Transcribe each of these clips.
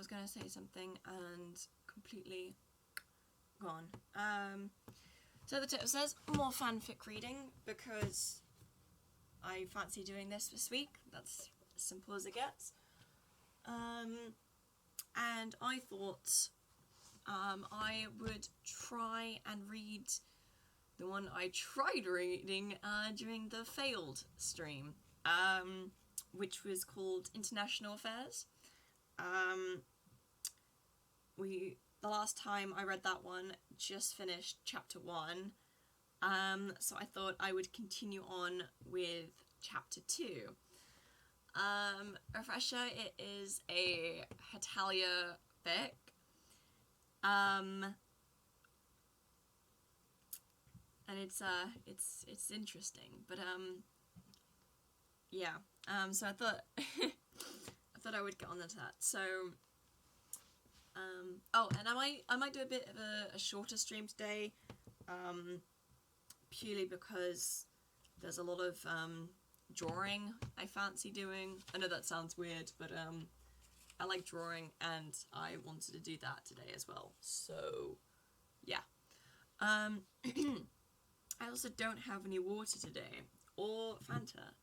was going to say something and completely gone. So the tip says more fanfic reading because I fancy doing this week. That's as simple as it gets. And I thought I would try and read the one I tried reading during the failed stream, which was called International Affairs. The last time I read that one, just finished chapter 1, so I thought I would continue on with chapter 2. Refresher, it is a Hetalia fic. And it's interesting, but yeah. So I thought I would get on to that. So oh, and I might do a bit of a shorter stream today, purely because there's a lot of drawing I fancy doing. I know that sounds weird, but I like drawing and I wanted to do that today as well. So yeah. I also don't have any water today, or Fanta,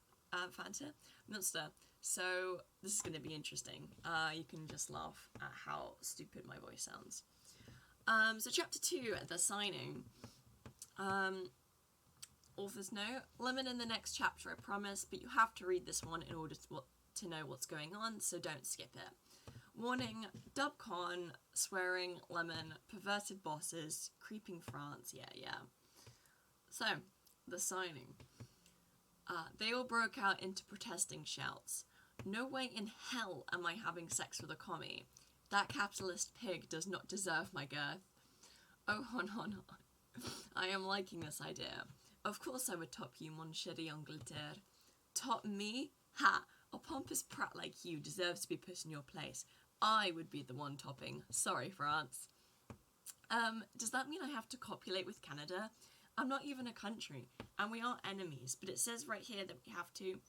Monster, so this is going to be interesting. You can just laugh at how stupid my voice sounds. So chapter 2, The Signing. Author's note, lemon in the next chapter, I promise, but you have to read this one in order to know what's going on, so don't skip it. Warning, dubcon, swearing, lemon, perverted bosses, creeping France, yeah. So, The Signing. They all broke out into protesting shouts. No way in hell am I having sex with a commie. That capitalist pig does not deserve my girth. Oh, hon. I am liking this idea. Of course I would top you, mon chéri Angleterre. Top me? Ha! A pompous prat like you deserves to be put in your place. I would be the one topping. Sorry, France. Does that mean I have to copulate with Canada? I'm not even a country, and we aren't enemies, but it says right here that we have to.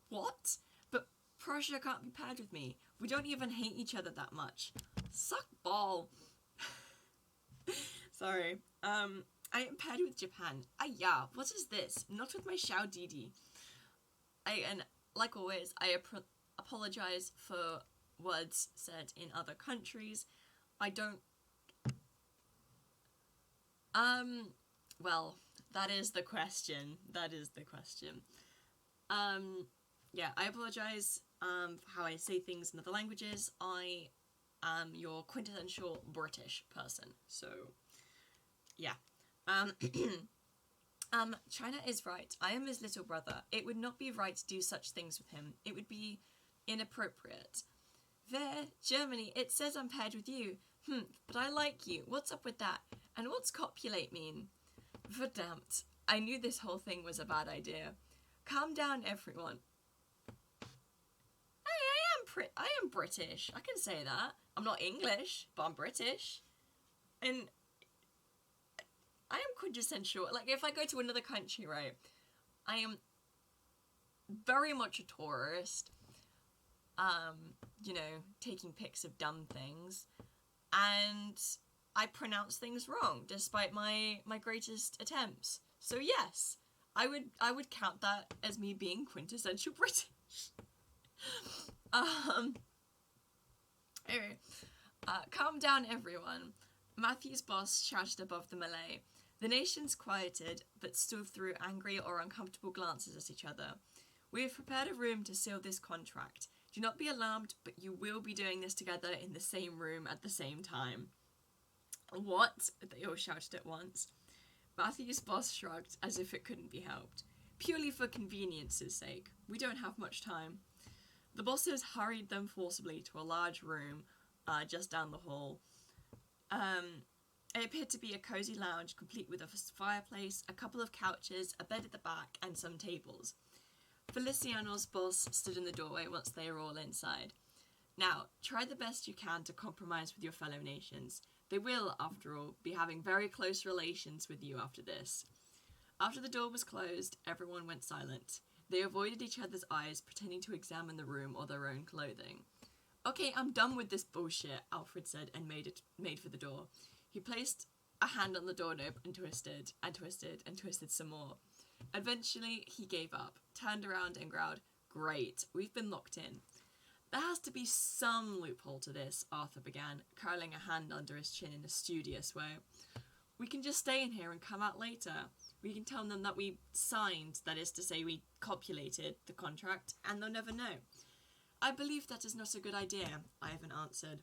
What? But Prussia can't be paired with me. We don't even hate each other that much. Suck ball. Sorry. I am paired with Japan. Yeah, what is this? Not with my Xiao Didi. And like always, I apologize for words said in other countries. I don't... Well, that is the question. Yeah, I apologize for how I say things in other languages. I am your quintessential British person, so yeah. China is right. I am his little brother. It would not be right to do such things with him. It would be inappropriate. There, Germany, it says I'm paired with you. But I like you. What's up with that? And what's copulate mean? Verdammt. I knew this whole thing was a bad idea. Calm down, everyone. I am British. I can say that. I'm not English, but I'm British. And I am quintessential. Like, if I go to another country, right, I am very much a tourist. You know, taking pics of dumb things. And I pronounce things wrong, despite my greatest attempts. So yes, I would count that as me being quintessential British. Anyway, calm down, everyone. Matthew's boss shouted above the melee. The nations quieted, but still threw angry or uncomfortable glances at each other. We have prepared a room to seal this contract. Do not be alarmed, but you will be doing this together in the same room at the same time. What? They all shouted at once. Matthew's boss shrugged, as if it couldn't be helped. Purely for convenience's sake. We don't have much time. The bosses hurried them forcibly to a large room just down the hall. It appeared to be a cozy lounge, complete with a fireplace, a couple of couches, a bed at the back, and some tables. Feliciano's boss stood in the doorway once they were all inside. Now, try the best you can to compromise with your fellow nations. They will, after all, be having very close relations with you after this. After the door was closed, everyone went silent. They avoided each other's eyes, pretending to examine the room or their own clothing. Okay, I'm done with this bullshit, Alfred said and made for the door. He placed a hand on the doorknob and twisted and twisted and twisted some more. Eventually, he gave up, turned around and growled, "Great, we've been locked in." "There has to be some loophole to this," Arthur began, curling a hand under his chin in a studious way. "We can just stay in here and come out later. We can tell them that we signed, that is to say we copulated, the contract, and they'll never know." "I believe that is not a good idea," Ivan answered.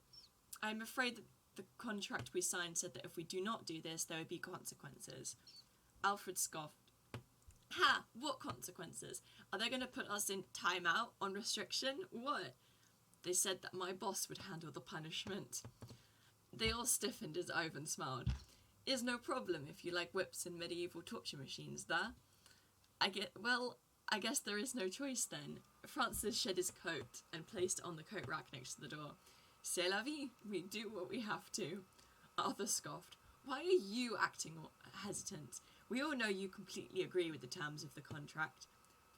"I am afraid that the contract we signed said that if we do not do this, there would be consequences." Alfred scoffed. "Ha! What consequences? Are they going to put us in timeout, on restriction? What?" "They said that my boss would handle the punishment." They all stiffened as Ivan smiled. "Is no problem if you like whips and medieval torture machines, there." I guess there is no choice then." Francis shed his coat and placed it on the coat rack next to the door. "C'est la vie. We do what we have to." Arthur scoffed. "Why are you acting hesitant? We all know you completely agree with the terms of the contract."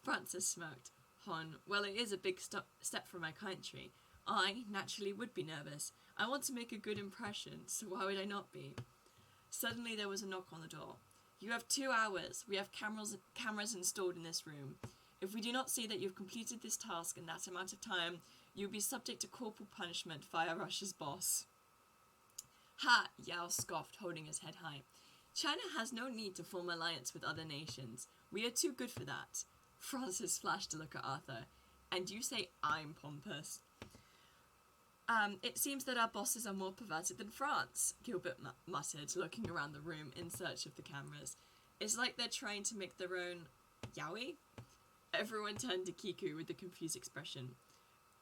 Francis smirked. "Hon, well, it is a big step for my country. I, naturally, would be nervous. I want to make a good impression, so why would I not be?" Suddenly there was a knock on the door. "You have 2 hours. We have cameras installed in this room. If we do not see that you've completed this task in that amount of time, you will be subject to corporal punishment via Russia's boss." "Ha!" Yao scoffed, holding his head high. "China has no need to form alliance with other nations. We are too good for that." Francis flashed a look at Arthur. "And you say I'm pompous?" It seems that our bosses are more perverted than France," Gilbert muttered, looking around the room in search of the cameras. "It's like they're trying to make their own yaoi?" Everyone turned to Kiku with a confused expression.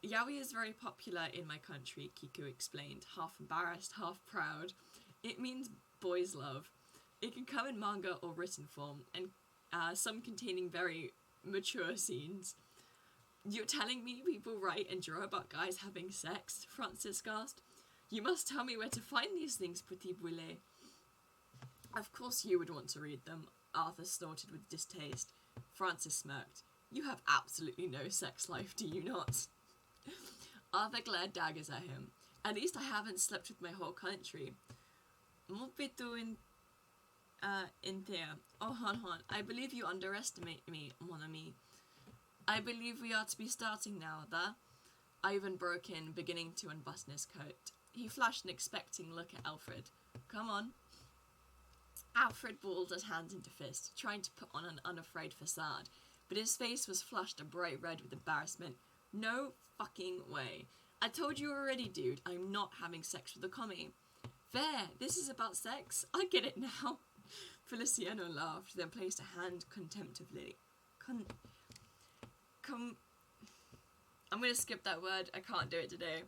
"Yaoi is very popular in my country," Kiku explained, half embarrassed, half proud. "It means boys' love. It can come in manga or written form, and some containing very mature scenes." "You're telling me people write and draw about guys having sex?" Francis gasped. "You must tell me where to find these things, petit boulet." "Of course you would want to read them," Arthur snorted with distaste. Francis smirked. "You have absolutely no sex life, do you not?" Arthur glared daggers at him. "At least I haven't slept with my whole country." "Mon petit inter. Oh, hon, I believe you underestimate me, mon ami." "I believe we are to be starting now, there." Ivan broke in, beginning to unbutton his coat. He flashed an expecting look at Alfred. "Come on." Alfred balled his hands into fists, trying to put on an unafraid facade, but his face was flushed a bright red with embarrassment. "No fucking way. I told you already, dude, I'm not having sex with a commie." "There, this is about sex? I get it now." Feliciano laughed, then placed a hand contemplatively. I'm going to skip that word, I can't do it today.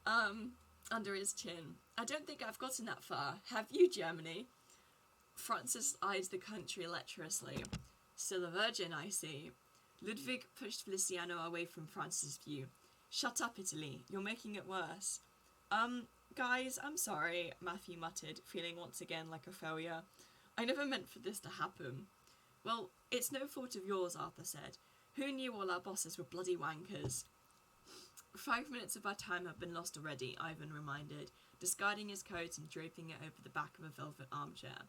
Under his chin. "I don't think I've gotten that far. Have you, Germany?" Francis eyed the country lecherously. "Still a virgin, I see." Ludwig pushed Feliciano away from Francis' view. "Shut up, Italy. You're making it worse." Guys, I'm sorry," Matthew muttered, feeling once again like a failure. "I never meant for this to happen." "Well, it's no fault of yours," Arthur said. "Who knew all our bosses were bloody wankers?" 5 minutes of our time have been lost already," Ivan reminded, discarding his coat and draping it over the back of a velvet armchair.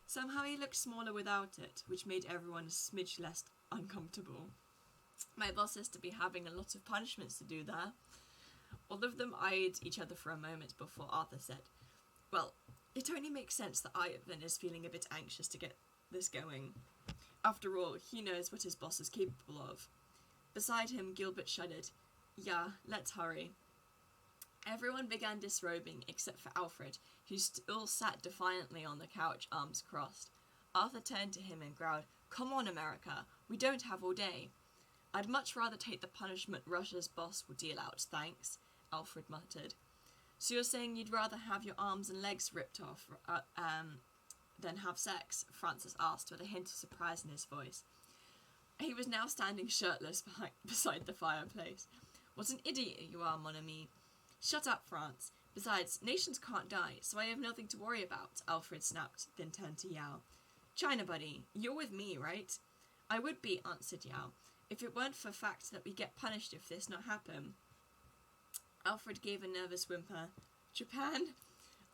Somehow he looked smaller without it, which made everyone a smidge less uncomfortable. "My boss is to be having a lot of punishments to do there." All of them eyed each other for a moment before Arthur said, "Well, it only makes sense that Ivan is feeling a bit anxious to get this going. After all, he knows what his boss is capable of." Beside him, Gilbert shuddered. "Yeah, let's hurry." Everyone began disrobing, except for Alfred, who still sat defiantly on the couch, arms crossed. Arthur turned to him and growled, "Come on, America. We don't have all day." "I'd much rather take the punishment Russia's boss will deal out, thanks," Alfred muttered. "So you're saying you'd rather have your arms and legs ripped off, than have sex?" Francis asked, with a hint of surprise in his voice. He was now standing shirtless beside the fireplace. "What an idiot you are, mon ami." "Shut up, France. Besides, nations can't die, so I have nothing to worry about," Alfred snapped, then turned to Yao. "China, buddy, you're with me, right?" "I would be," answered Yao, "if it weren't for the fact that we get punished if this not happen." Alfred gave a nervous whimper. Japan?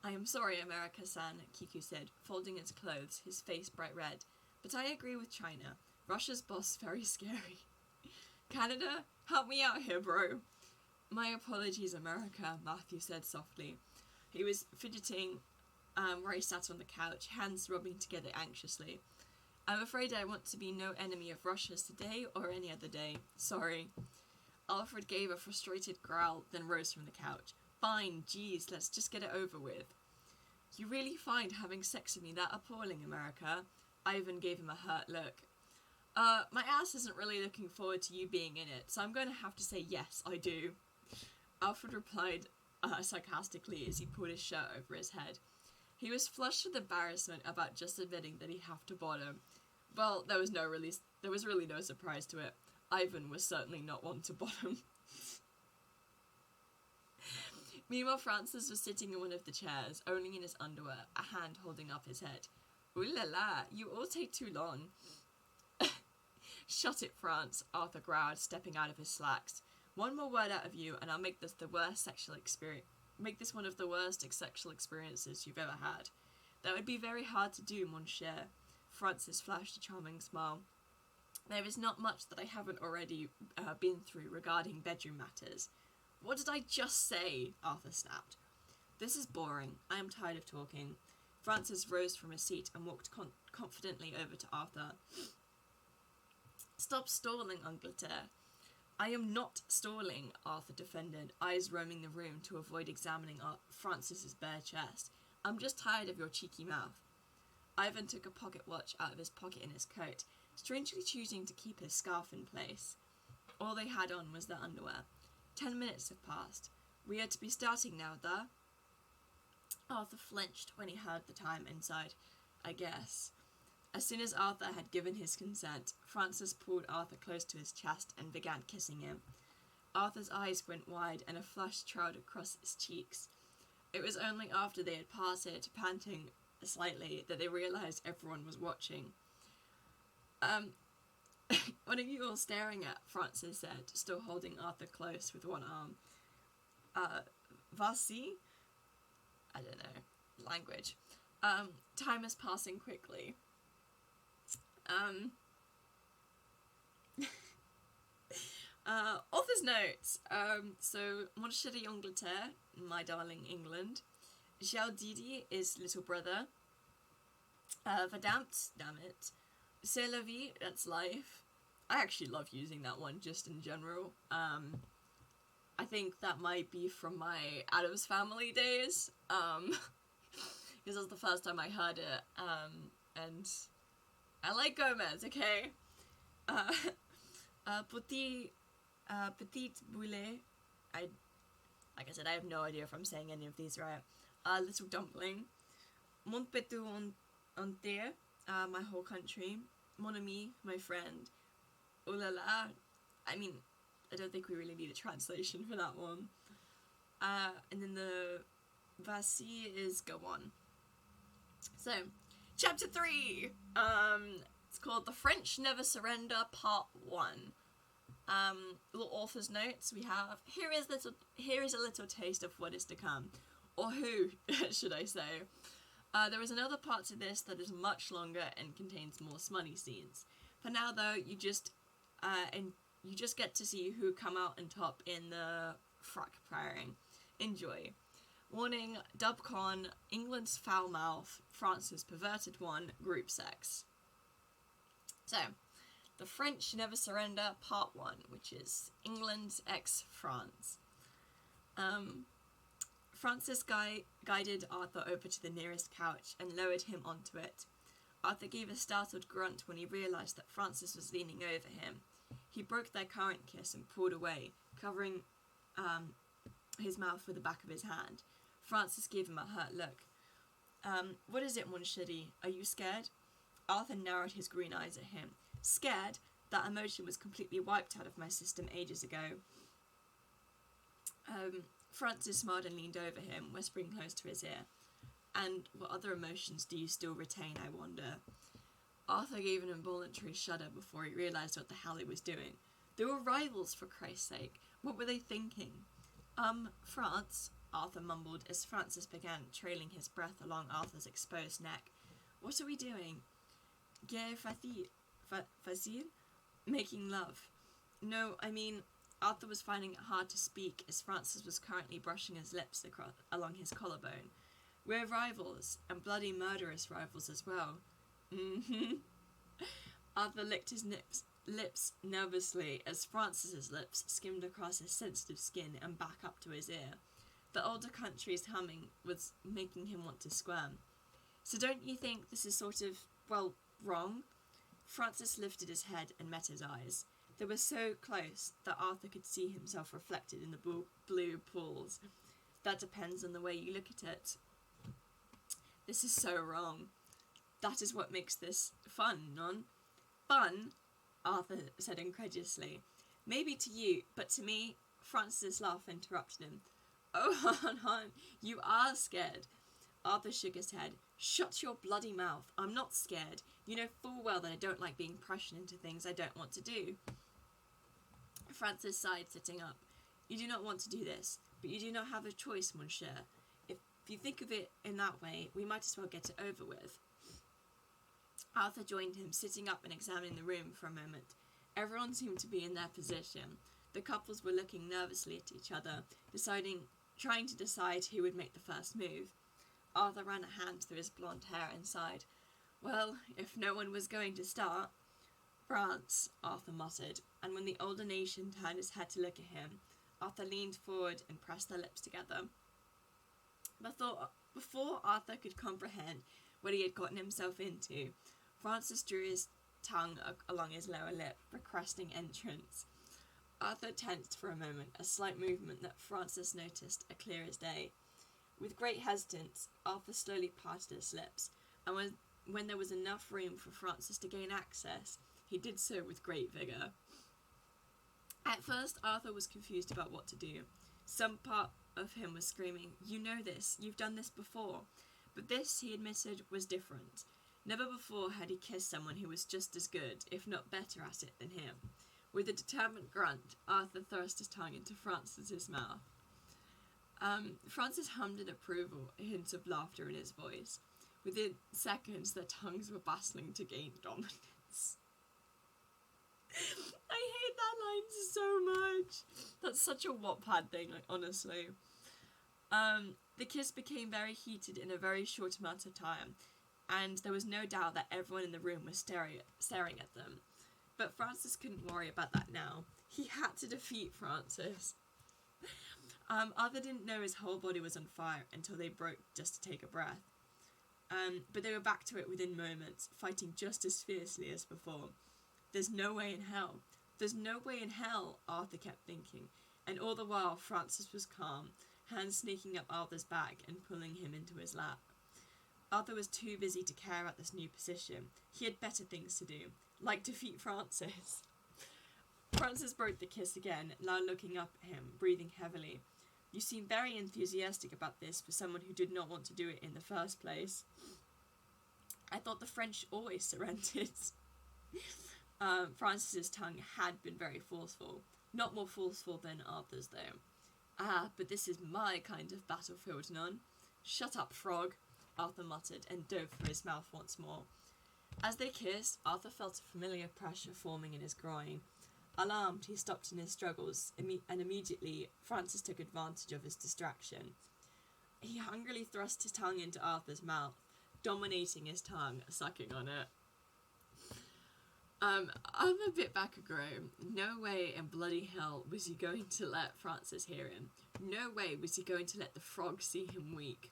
I am sorry, America-san, Kiku said, folding his clothes, his face bright red. But I agree with China. Russia's boss very scary. Canada? Help me out here, bro. My apologies, America, Matthew said softly. He was fidgeting where he sat on the couch, hands rubbing together anxiously. I'm afraid I want to be no enemy of Russia's today or any other day. Sorry. Alfred gave a frustrated growl, then rose from the couch. Fine, geez, let's just get it over with. You really find having sex with me that appalling, America? Ivan gave him a hurt look. My ass isn't really looking forward to you being in it, so I'm going to have to say yes, I do. Alfred replied sarcastically as he pulled his shirt over his head. He was flushed with embarrassment about just admitting that he'd have to bottom. Well, there was really no surprise to it. Ivan was certainly not one to bottom. Meanwhile, Francis was sitting in one of the chairs, only in his underwear, a hand holding up his head. Ooh la la, you all take too long. Shut it, France, Arthur growled, stepping out of his slacks. One more word out of you, and I'll make this one of the worst sexual experiences you've ever had. That would be very hard to do, mon cher. Francis flashed a charming smile. There is not much that I haven't already been through regarding bedroom matters. What did I just say? Arthur snapped. This is boring. I am tired of talking. Francis rose from his seat and walked confidently over to Arthur. Stop stalling, Angleterre. I am not stalling, Arthur defended, eyes roaming the room to avoid examining Francis's bare chest. I'm just tired of your cheeky mouth. Ivan took a pocket watch out of his pocket in his coat, strangely choosing to keep his scarf in place. All they had on was their underwear. 10 minutes have passed. We are to be starting now, da? Arthur flinched when he heard the time inside. I guess. As soon as Arthur had given his consent, Francis pulled Arthur close to his chest and began kissing him. Arthur's eyes went wide and a flush trailed across his cheeks. It was only after they had parted, panting slightly, that they realised everyone was watching. What are you all staring at? Francis said, still holding Arthur close with one arm. Vasi? I don't know. Language. Time is passing quickly. Author's notes. So, Mon chéri Angleterre, my darling England. Xiao Didi is little brother. Verdammt, damn it. C'est la vie, that's life. I actually love using that one just in general. I think that might be from my Addams Family days. Because that was the first time I heard it. And I like Gomez, okay? Petit boulet. Like I said, I have no idea if I'm saying any of these right. Little dumpling. Mon petit entier, my whole country. Mon ami, my friend. Oh la la. I mean, I don't think we really need a translation for that one. And then the Vasi is go on. So, chapter 3. It's called The French Never Surrender Part 1. Little author's notes we have. Here is a little taste of what is to come. Or who, should I say. There is another part to this that is much longer and contains more smutty scenes. For now, though, you just get to see who come out on top in the frack pairing. Enjoy. Warning, Dubcon, England's foul mouth, France's perverted one, group sex. So, The French Never Surrender, Part 1, which is England x France. Francis guided Arthur over to the nearest couch and lowered him onto it. Arthur gave a startled grunt when he realised that Francis was leaning over him. He broke their current kiss and pulled away, covering his mouth with the back of his hand. Francis gave him a hurt look. What is it, mon chéri? Are you scared? Arthur narrowed his green eyes at him. Scared? That emotion was completely wiped out of my system ages ago. Francis smiled and leaned over him, whispering close to his ear. And what other emotions do you still retain, I wonder? Arthur gave an involuntary shudder before he realised what the hell he was doing. They were rivals, for Christ's sake. What were they thinking? France, Arthur mumbled as Francis began trailing his breath along Arthur's exposed neck. What are we doing? Guerre facile? Making love. No, I mean, Arthur was finding it hard to speak as Francis was currently brushing his lips along his collarbone. We're rivals, and bloody murderous rivals as well. Mm-hmm. Arthur licked his lips nervously as Francis's lips skimmed across his sensitive skin and back up to his ear. The older country's humming was making him want to squirm. So don't you think this is sort of, well, wrong? Francis lifted his head and met his eyes. They were so close that Arthur could see himself reflected in the blue pools. That depends on the way you look at it. This is so wrong. That is what makes this fun, non? Fun? Arthur said incredulously. Maybe to you, but to me, Francis's laugh interrupted him. Oh, hon, you are scared. Arthur shook his head. Shut your bloody mouth. I'm not scared. You know full well that I don't like being pressured into things I don't want to do. Francis sighed, sitting up. You do not want to do this, but you do not have a choice, monsieur. If you think of it in that way, we might as well get it over with. Arthur joined him, sitting up and examining the room for a moment. Everyone seemed to be in their position. The couples were looking nervously at each other, trying to decide who would make the first move. Arthur ran a hand through his blonde hair and sighed. Well, if no one was going to start... France, Arthur muttered, and when the older nation turned his head to look at him, Arthur leaned forward and pressed their lips together. Before Arthur could comprehend what he had gotten himself into, Francis drew his tongue along his lower lip, requesting entrance. Arthur tensed for a moment, a slight movement that Francis noticed clear as day. With great hesitance, Arthur slowly parted his lips, and when there was enough room for Francis to gain access, he did so with great vigour. At first, Arthur was confused about what to do. Some part of him was screaming, You know this, you've done this before. But this, he admitted, was different. Never before had he kissed someone who was just as good, if not better at it than him. With a determined grunt, Arthur thrust his tongue into Francis's mouth. Francis hummed in approval, a hint of laughter in his voice. Within seconds, their tongues were battling to gain dominance. I hate that line so much. That's such a Wattpad thing, like, honestly. The kiss became very heated in a very short amount of time, and there was no doubt that everyone in the room was staring at them. But Francis couldn't worry about that now. He had to defeat Francis. Arthur didn't know his whole body was on fire until they broke just to take a breath. But they were back to it within moments, fighting just as fiercely as before. There's no way in hell. There's no way in hell, Arthur kept thinking, and all the while Francis was calm, hands sneaking up Arthur's back and pulling him into his lap. Arthur was too busy to care about this new position. He had better things to do, like defeat Francis. Francis broke the kiss again, now looking up at him, breathing heavily. You seem very enthusiastic about this for someone who did not want to do it in the first place. I thought the French always surrendered. Francis's tongue had been very forceful. Not more forceful than Arthur's, though. Ah, but this is my kind of battlefield, none. Shut up, frog, Arthur muttered, and dove for his mouth once more. As they kissed, Arthur felt a familiar pressure forming in his groin. Alarmed, he stopped in his struggles, and immediately Francis took advantage of his distraction. He hungrily thrust his tongue into Arthur's mouth, dominating his tongue, sucking on it. Arthur bit back a groan. No way in bloody hell was he going to let Francis hear him. No way was he going to let the frog see him weak.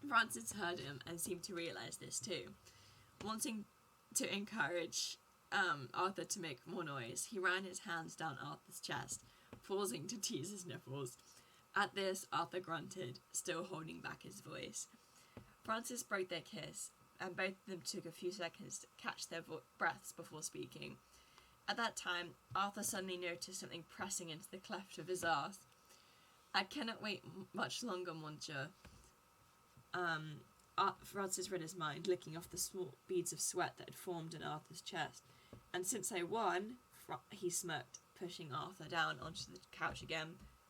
Francis heard him and seemed to realise this too. Wanting to encourage Arthur to make more noise, he ran his hands down Arthur's chest, pausing to tease his nipples. At this, Arthur grunted, still holding back his voice. Francis broke their kiss, and both of them took a few seconds to catch their breaths before speaking. At that time, Arthur suddenly noticed something pressing into the cleft of his arse. I cannot wait much longer, monsieur. Francis read his mind, licking off the small beads of sweat that had formed in Arthur's chest. And since I won, he smirked, pushing Arthur down onto the couch again.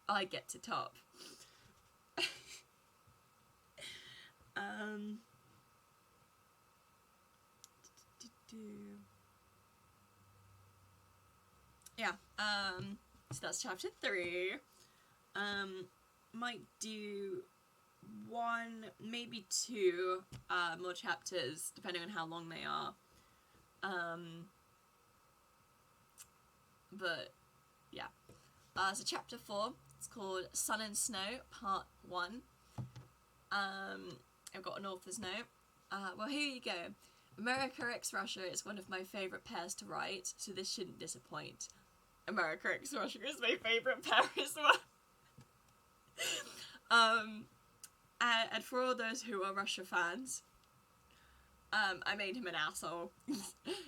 I get to top. Yeah, so that's chapter 3. Might do 1, maybe 2 more chapters, depending on how long they are. But, yeah. So chapter 4, it's called Sun and Snow, Part 1. I've got an author's note. Well, here you go. America x Russia is one of my favourite pairs to write, so this shouldn't disappoint. America x Russia is my favourite pair as well. And for all those who are Russia fans, I made him an asshole.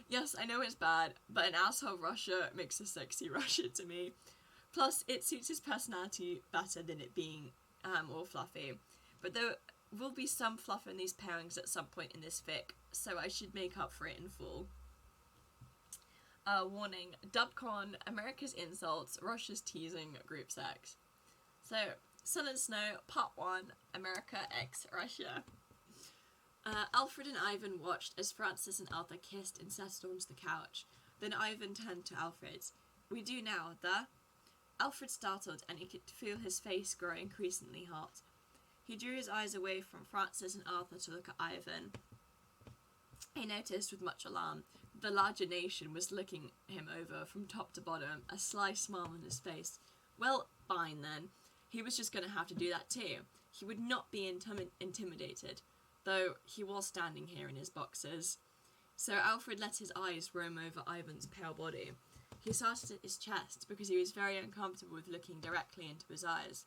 Yes, I know it's bad, but an asshole Russia makes a sexy Russia to me. Plus, it suits his personality better than it being all fluffy. But there will be some fluff in these pairings at some point in this fic, so I should make up for it in full. Warning, Dubcon, America's insults, Russia's teasing, group sex. So, Sun and Snow, Part 1, America x Russia. Alfred and Ivan watched as Francis and Arthur kissed and settled onto the couch. Then Ivan turned to Alfred. We do now, the? Alfred startled, and he could feel his face grow increasingly hot. He drew his eyes away from Francis and Arthur to look at Ivan. He noticed with much alarm the larger nation was looking him over from top to bottom, a sly smile on his face. Well, fine then. He was just going to have to do that too. He would not be intimidated, though he was standing here in his boxers. So Alfred let his eyes roam over Ivan's pale body. He started at his chest because he was very uncomfortable with looking directly into his eyes.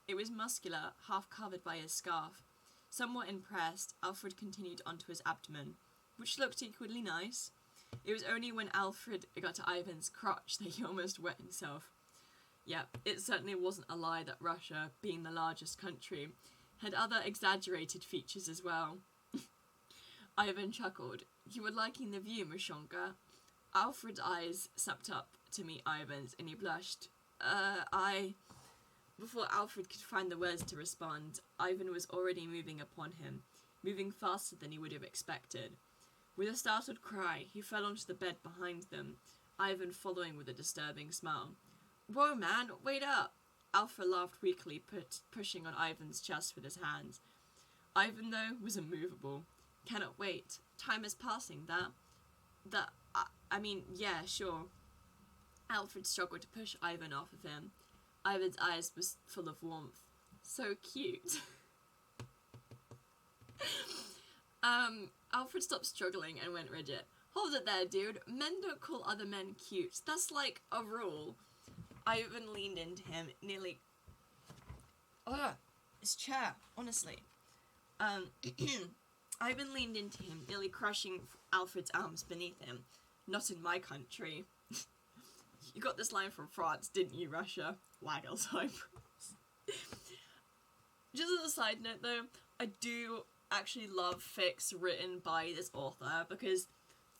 It was muscular, half covered by his scarf. Somewhat impressed, Alfred continued onto his abdomen, which looked equally nice. It was only when Alfred got to Ivan's crotch that he almost wet himself. Yeah, it certainly wasn't a lie that Russia, being the largest country, had other exaggerated features as well. Ivan chuckled. You were liking the view, Mushonka. Alfred's eyes snapped up to meet Ivan's, and he blushed. Before Alfred could find the words to respond, Ivan was already moving upon him, moving faster than he would have expected. With a startled cry, he fell onto the bed behind them, Ivan following with a disturbing smile. Whoa, man, wait up! Alfred laughed weakly, pushing on Ivan's chest with his hands. Ivan, though, was immovable. Cannot wait. Time is passing, yeah, sure. Alfred struggled to push Ivan off of him. Ivan's eyes were full of warmth. So cute. Alfred stopped struggling and went rigid. Hold it there, dude. Men don't call other men cute. That's like a rule. Ivan leaned into him, nearly... his chair, honestly. Ivan leaned into him, nearly crushing Alfred's arms beneath him. Not in my country. You got this line from France, didn't you, Russia? Waggles eyebrows. Just as a side note, though, I do actually love fics written by this author, because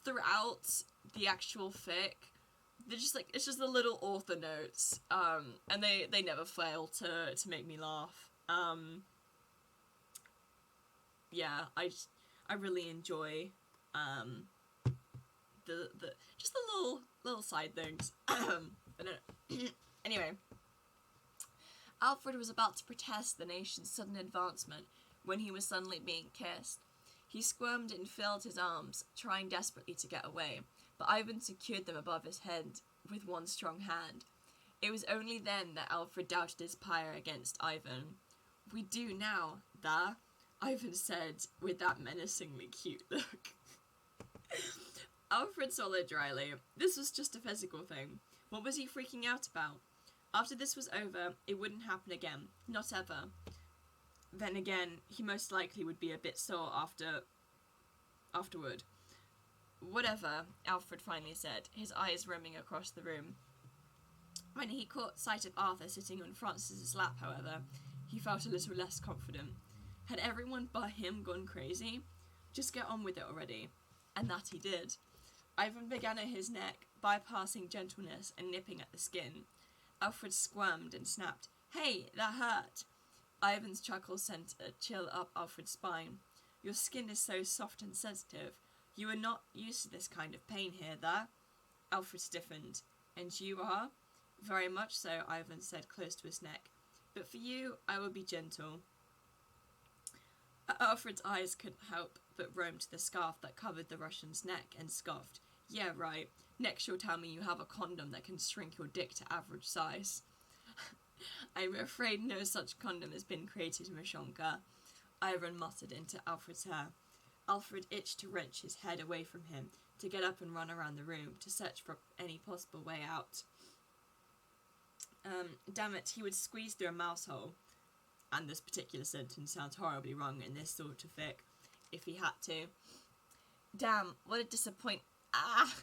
throughout the actual fic, they're just like, it's just the little author notes, and they never fail to make me laugh. Yeah, I really enjoy the just the little side things. Anyway, Alfred was about to protest the nation's sudden advancement when he was suddenly being kissed. He squirmed and filled his arms, trying desperately to get away, but Ivan secured them above his head with one strong hand. It was only then that Alfred doubted his power against Ivan. We do now, da, Ivan said with that menacingly cute look. Alfred swallowed dryly. This was just a physical thing. What was he freaking out about? After this was over, it wouldn't happen again. Not ever. Then again, he most likely would be a bit sore afterward. Whatever, Alfred finally said, his eyes roaming across the room. When he caught sight of Arthur sitting on Francis's lap, however, he felt a little less confident. Had everyone but him gone crazy? Just get on with it already. And that he did. Ivan began at his neck, bypassing gentleness and nipping at the skin. Alfred squirmed and snapped. Hey, that hurt. Ivan's chuckle sent a chill up Alfred's spine. Your skin is so soft and sensitive. You are not used to this kind of pain here, there. Alfred stiffened. And you are? Very much so, Ivan said, close to his neck. But for you, I will be gentle. Alfred's eyes couldn't help but roam to the scarf that covered the Russian's neck and scoffed. Yeah, right. Next you'll tell me you have a condom that can shrink your dick to average size. I'm afraid no such condom has been created, Mashonka, Ivan muttered into Alfred's hair. Alfred itched to wrench his head away from him, to get up and run around the room, to search for any possible way out. Damn it, he would squeeze through a mouse hole. And this particular sentence sounds horribly wrong in this sort of fic, if he had to. Damn, what a disappoint... Ah!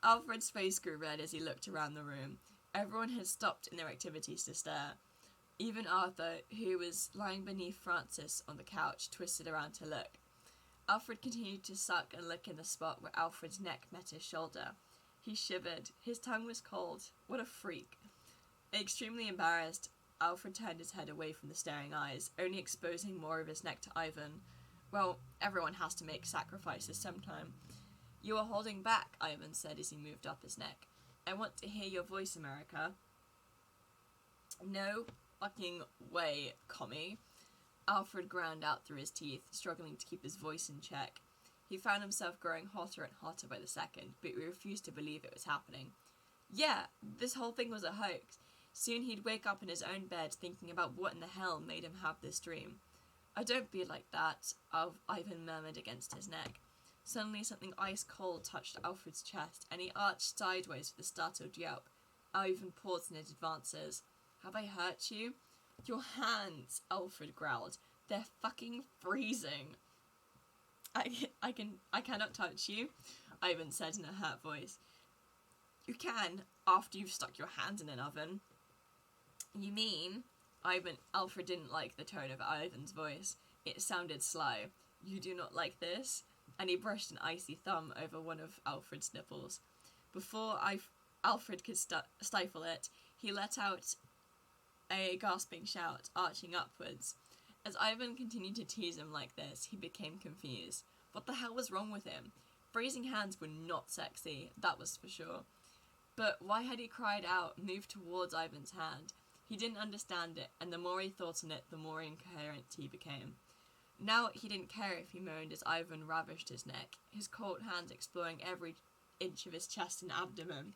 Alfred's face grew red as he looked around the room. Everyone had stopped in their activities to stare. Even Arthur, who was lying beneath Francis on the couch, twisted around to look. Alfred continued to suck and lick in the spot where Alfred's neck met his shoulder. He shivered. His tongue was cold. What a freak. Extremely embarrassed, Alfred turned his head away from the staring eyes, only exposing more of his neck to Ivan. Well, everyone has to make sacrifices sometime. You are holding back, Ivan said as he moved up his neck. I want to hear your voice, America. No fucking way, commie. Alfred ground out through his teeth, struggling to keep his voice in check. He found himself growing hotter and hotter by the second, but he refused to believe it was happening. Yeah, this whole thing was a hoax. Soon he'd wake up in his own bed thinking about what in the hell made him have this dream. Oh, don't be like that, Ivan murmured against his neck. Suddenly something ice-cold touched Alfred's chest, and he arched sideways with a startled yelp. Ivan paused in his advances. Have I hurt you? Your hands, Alfred growled. They're fucking freezing. I cannot touch you, Ivan said in a hurt voice. You can, after you've stuck your hand in an oven. You mean? Alfred didn't like the tone of Ivan's voice. It sounded sly. You do not like this? And he brushed an icy thumb over one of Alfred's nipples. Before Alfred could stifle it, he let out a gasping shout, arching upwards. As Ivan continued to tease him like this, he became confused. What the hell was wrong with him? Freezing hands were not sexy, that was for sure. But why had he cried out, moved towards Ivan's hand? He didn't understand it, and the more he thought on it, the more incoherent he became. Now he didn't care if he moaned as Ivan ravished his neck, his cold hands exploring every inch of his chest and abdomen.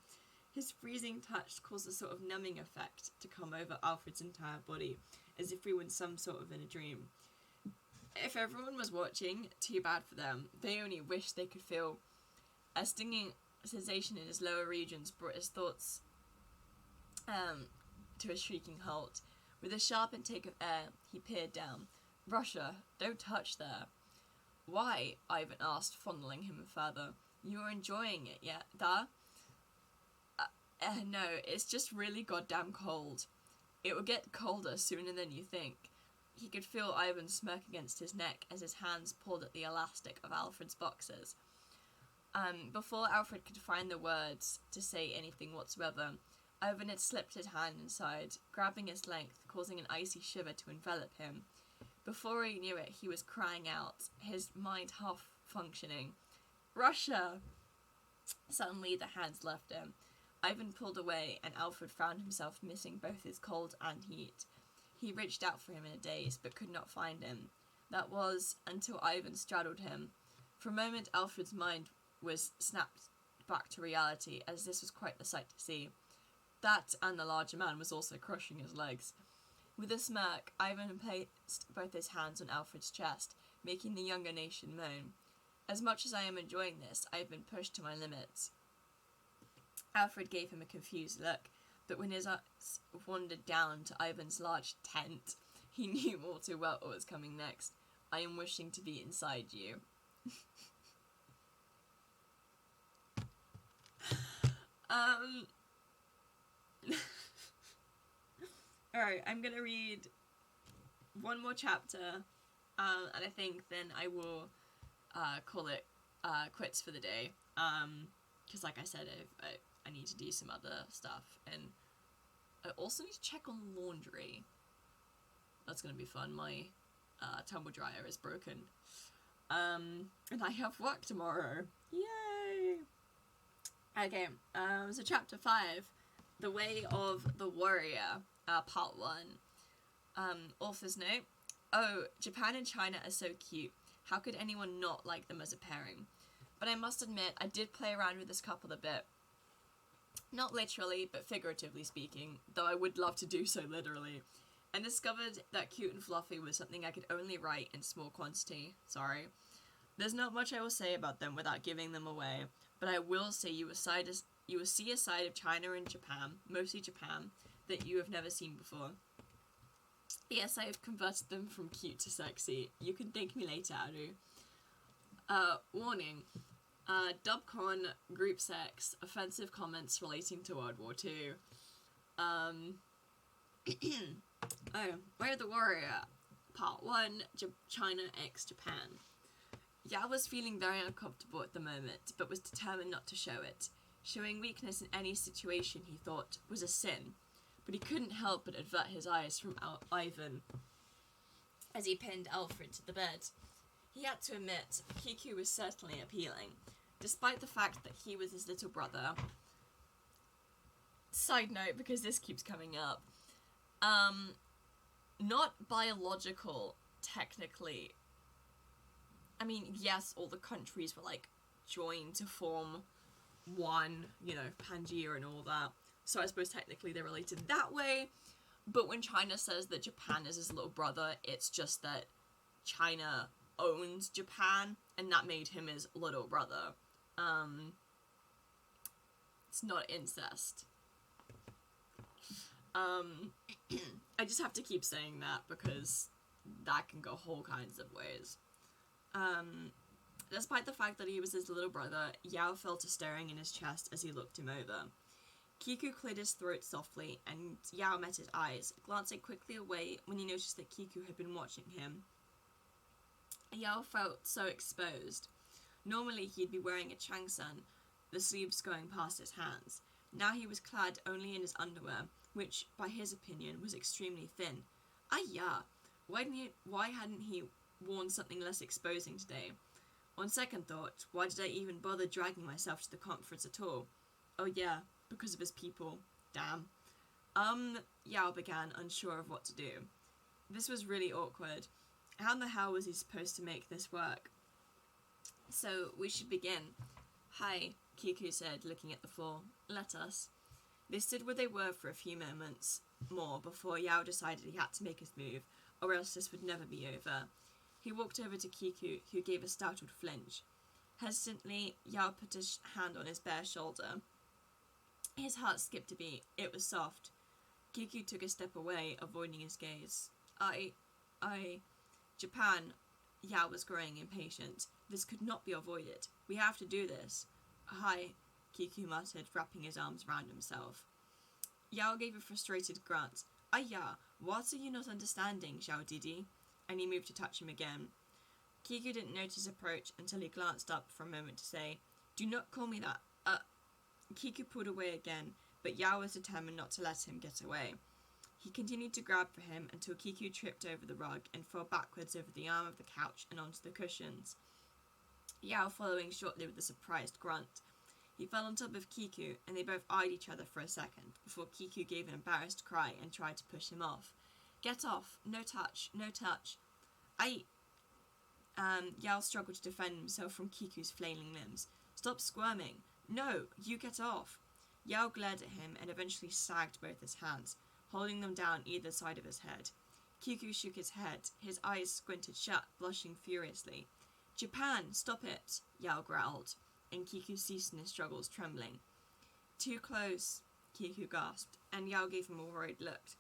His freezing touch caused a sort of numbing effect to come over Alfred's entire body, as if we were in some sort of in a dream. If everyone was watching, too bad for them. They only wished they could feel a stinging sensation in his lower regions brought his thoughts to a shrieking halt. With a sharp intake of air, he peered down. Russia, don't touch there. Why? Ivan asked, fondling him further. You are enjoying it yet, da? No, it's just really goddamn cold. It will get colder sooner than you think. He could feel Ivan smirk against his neck as his hands pulled at the elastic of Alfred's boxers. Before Alfred could find the words to say anything whatsoever, Ivan had slipped his hand inside, grabbing its length, causing an icy shiver to envelop him. Before he knew it, he was crying out, his mind half functioning. Russia! Suddenly the hands left him. Ivan pulled away, and Alfred found himself missing both his cold and heat. He reached out for him in a daze, but could not find him. That was until Ivan straddled him. For a moment, Alfred's mind was snapped back to reality, as this was quite the sight to see. That and the larger man was also crushing his legs. With a smirk, Ivan placed both his hands on Alfred's chest, making the younger nation moan. As much as I am enjoying this, I have been pushed to my limits. Alfred gave him a confused look, but when his eyes wandered down to Ivan's large tent, he knew all too well what was coming next. I am wishing to be inside you. Alright, I'm gonna read one more chapter, and I think then I will call it quits for the day, because like I said, I need to do some other stuff, and I also need to check on laundry. That's gonna be fun. My tumble dryer is broken. And I have work tomorrow. Yay! Okay, so chapter 5, The Way of the Warrior, part 1. Author's note. Oh, Japan and China are so cute. How could anyone not like them as a pairing? But I must admit, I did play around with this couple a bit. Not literally, but figuratively speaking, though I would love to do so literally. And discovered that cute and fluffy was something I could only write in small quantity. Sorry. There's not much I will say about them without giving them away, but I will say you will see a side of China and Japan, mostly Japan, that you have never seen before. Yes, I have converted them from cute to sexy. You can thank me later, Aru. Warning. Dubcon, group sex, offensive comments relating to World War II. Way of the Warrior, Part 1, China x Japan. Yao was feeling very uncomfortable at the moment, but was determined not to show it. Showing weakness in any situation, he thought, was a sin, but he couldn't help but avert his eyes from Ivan as he pinned Alfred to the bed. He had to admit, Kiku was certainly appealing, despite the fact that he was his little brother. Side note, because this keeps coming up, not biological, technically. I mean, yes, all the countries were, like, joined to form one, you know, Pangaea and all that. So I suppose technically they're related that way. But when China says that Japan is his little brother, it's just that China owns Japan, and that made him his little brother. It's not incest. I just have to keep saying that because that can go whole kinds of ways. Despite the fact that he was his little brother, Yao fell to staring in his chest as he looked him over. Kiku cleared his throat softly, and Yao met his eyes, glancing quickly away when he noticed that Kiku had been watching him. Yao felt so exposed. Normally he'd be wearing a changsan, the sleeves going past his hands. Now he was clad only in his underwear, which, by his opinion, was extremely thin. Yeah. Why hadn't he worn something less exposing today? On second thought, why did I even bother dragging myself to the conference at all? Oh yeah, because of his people. Damn. Yao began, unsure of what to do. This was really awkward. How in the hell was he supposed to make this work? So, we should begin. Hi, Kiku said, looking at the floor. Let us. They stood where they were for a few moments more before Yao decided he had to make his move, or else this would never be over. He walked over to Kiku, who gave a startled flinch. Hesitantly, Yao put his hand on his bare shoulder. His heart skipped a beat. It was soft. Kiku took a step away, avoiding his gaze. Japan. Yao was growing impatient. This could not be avoided. We have to do this. Hi, Kiku muttered, wrapping his arms round himself. Yao gave a frustrated grunt. Yeah, what are you not understanding, Xiao Didi? And he moved to touch him again. Kiku didn't notice his approach until he glanced up for a moment to say, Do not call me that. Kiku pulled away again, but Yao was determined not to let him get away. He continued to grab for him until Kiku tripped over the rug and fell backwards over the arm of the couch and onto the cushions. Yao following shortly with a surprised grunt. He fell on top of Kiku, and they both eyed each other for a second, before Kiku gave an embarrassed cry and tried to push him off. Get off! No touch! No touch! Yao struggled to defend himself from Kiku's flailing limbs. Stop squirming! No! You get off! Yao glared at him and eventually sagged both his hands, holding them down either side of his head. Kiku shook his head, his eyes squinted shut, blushing furiously. Japan! Stop it! Yao growled, and Kiku ceased in his struggles, trembling. Too close, Kiku gasped, and Yao gave him a worried look.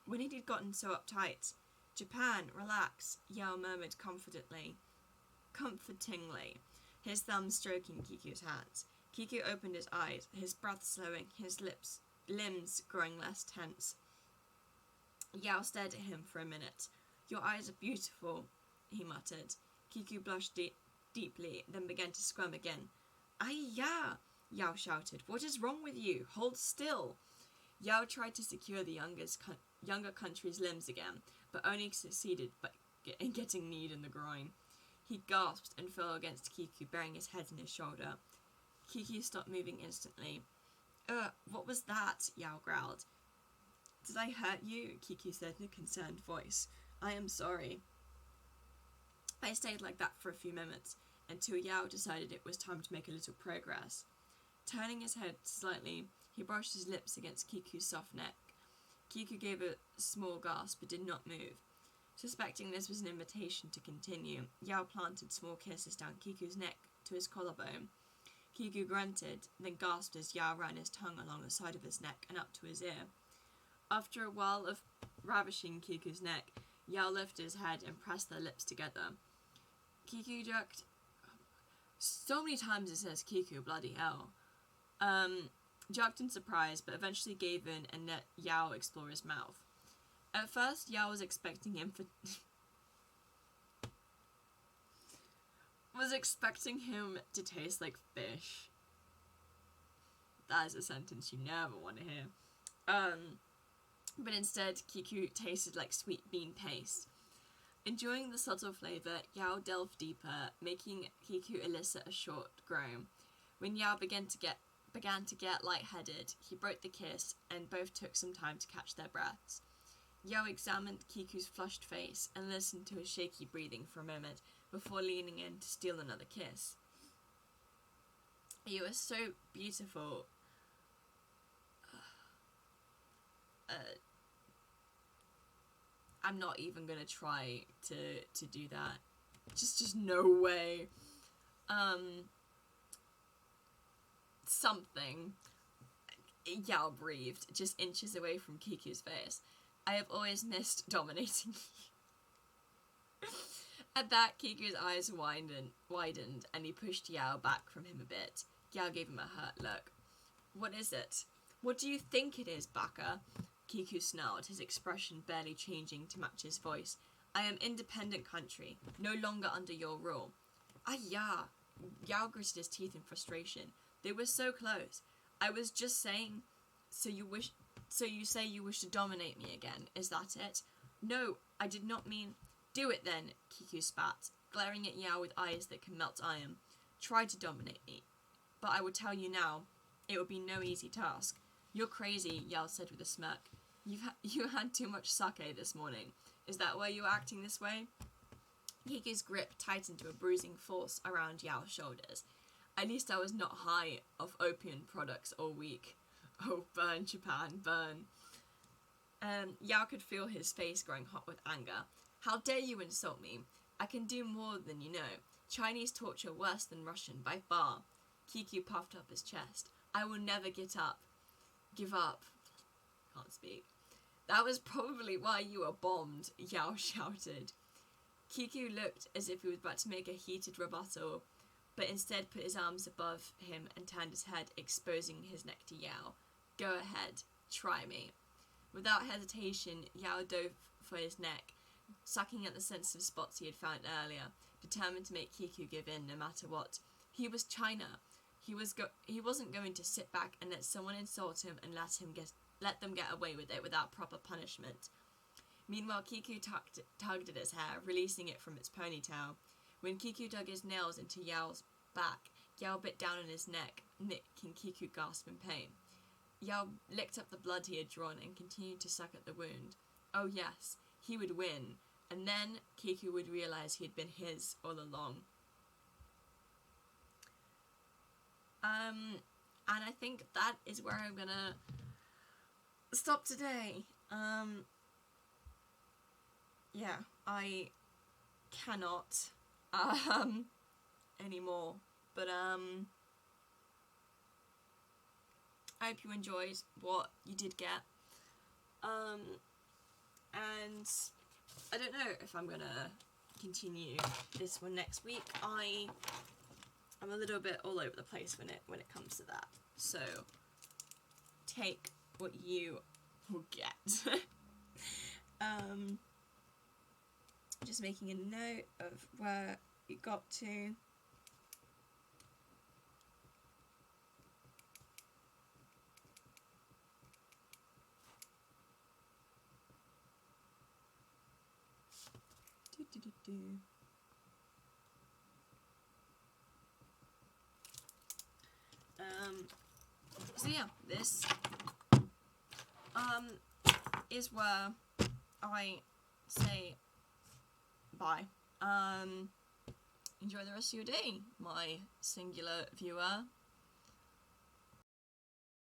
When had he gotten so uptight? Japan, relax, Yao murmured comfortingly, his thumb stroking Kiku's hands. Kiku opened his eyes, his breath slowing, his limbs growing less tense. Yao stared at him for a minute. Your eyes are beautiful, he muttered. Kiku blushed deeply, then began to squirm again. Yeah, Yao shouted. What is wrong with you? Hold still. Yao tried to secure the younger country's limbs again, but only succeeded in getting kneed in the groin. He gasped and fell against Kiku, burying his head in his shoulder. Kiku stopped moving instantly. What was that? Yao growled. Did I hurt you? Kiku said in a concerned voice. I am sorry. I stayed like that for a few minutes, until Yao decided it was time to make a little progress. Turning his head slightly, he brushed his lips against Kiku's soft neck. Kiku gave a small gasp but did not move. Suspecting this was an invitation to continue, Yao planted small kisses down Kiku's neck to his collarbone. Kiku grunted, then gasped as Yao ran his tongue along the side of his neck and up to his ear. After a while of ravishing Kiku's neck, Yao lifted his head and pressed their lips together. Kiku jerked... So many times it says Kiku, bloody hell. Jerked in surprise, but eventually gave in and let Yao explore his mouth. At first, Yao was expecting him to taste like fish. That is a sentence you never want to hear. But instead, Kiku tasted like sweet bean paste. Enjoying the subtle flavour, Yao delved deeper, making Kiku elicit a short groan. When Yao began to get lightheaded, he broke the kiss, and both took some time to catch their breaths. Yao examined Kiku's flushed face and listened to his shaky breathing for a moment before leaning in to steal another kiss. You are so beautiful. I'm not even gonna try to do that. Just no way. Something. Yao breathed, just inches away from Kiku's face. I have always missed dominating you. At that, Kiku's eyes widened, and he pushed Yao back from him a bit. Yao gave him a hurt look. What is it? What do you think it is, Baka? Kiku snarled, his expression barely changing to match his voice. I am independent country, no longer under your rule. Yeah. Yao gritted his teeth in frustration. They were so close. I was just saying, so you say you wish to dominate me again, is that it? No, I did not mean... Do it then, Kiku spat, glaring at Yao with eyes that could melt iron. Try to dominate me. But I will tell you now, it will be no easy task. You're crazy, Yao said with a smirk. You had too much sake this morning. Is that why you're acting this way? Kiku's grip tightened to a bruising force around Yao's shoulders. At least I was not high of opium products all week. Oh, burn, Japan, burn. Yao could feel his face growing hot with anger. How dare you insult me? I can do more than you know. Chinese torture worse than Russian, by far. Kiku puffed up his chest. I will never give up. Can't speak. That was probably why you were bombed, Yao shouted. Kiku looked as if he was about to make a heated rebuttal, but instead put his arms above him and turned his head, exposing his neck to Yao. Go ahead, try me. Without hesitation, Yao dove for his neck, sucking at the sensitive spots he had found earlier, determined to make Kiku give in no matter what. He was China. He wasn't going to sit back and let someone insult him and let them get away with it without proper punishment. Meanwhile, Kiku tugged at his hair, releasing it from its ponytail. When Kiku dug his nails into Yao's back, Yao bit down on his neck, making Kiku gasp in pain. Yao licked up the blood he had drawn and continued to suck at the wound. Oh yes, he would win, and then Kiku would realize he had been his all along. And I think that is where I'm gonna stop today. Yeah, I cannot, anymore, but, I hope you enjoyed what you did get, and I don't know if I'm gonna continue this one next week. I'm a little bit all over the place when it comes to that, so take what you will get. Just making a note of where it got to. So yeah, this is where I say bye. Enjoy the rest of your day, my singular viewer.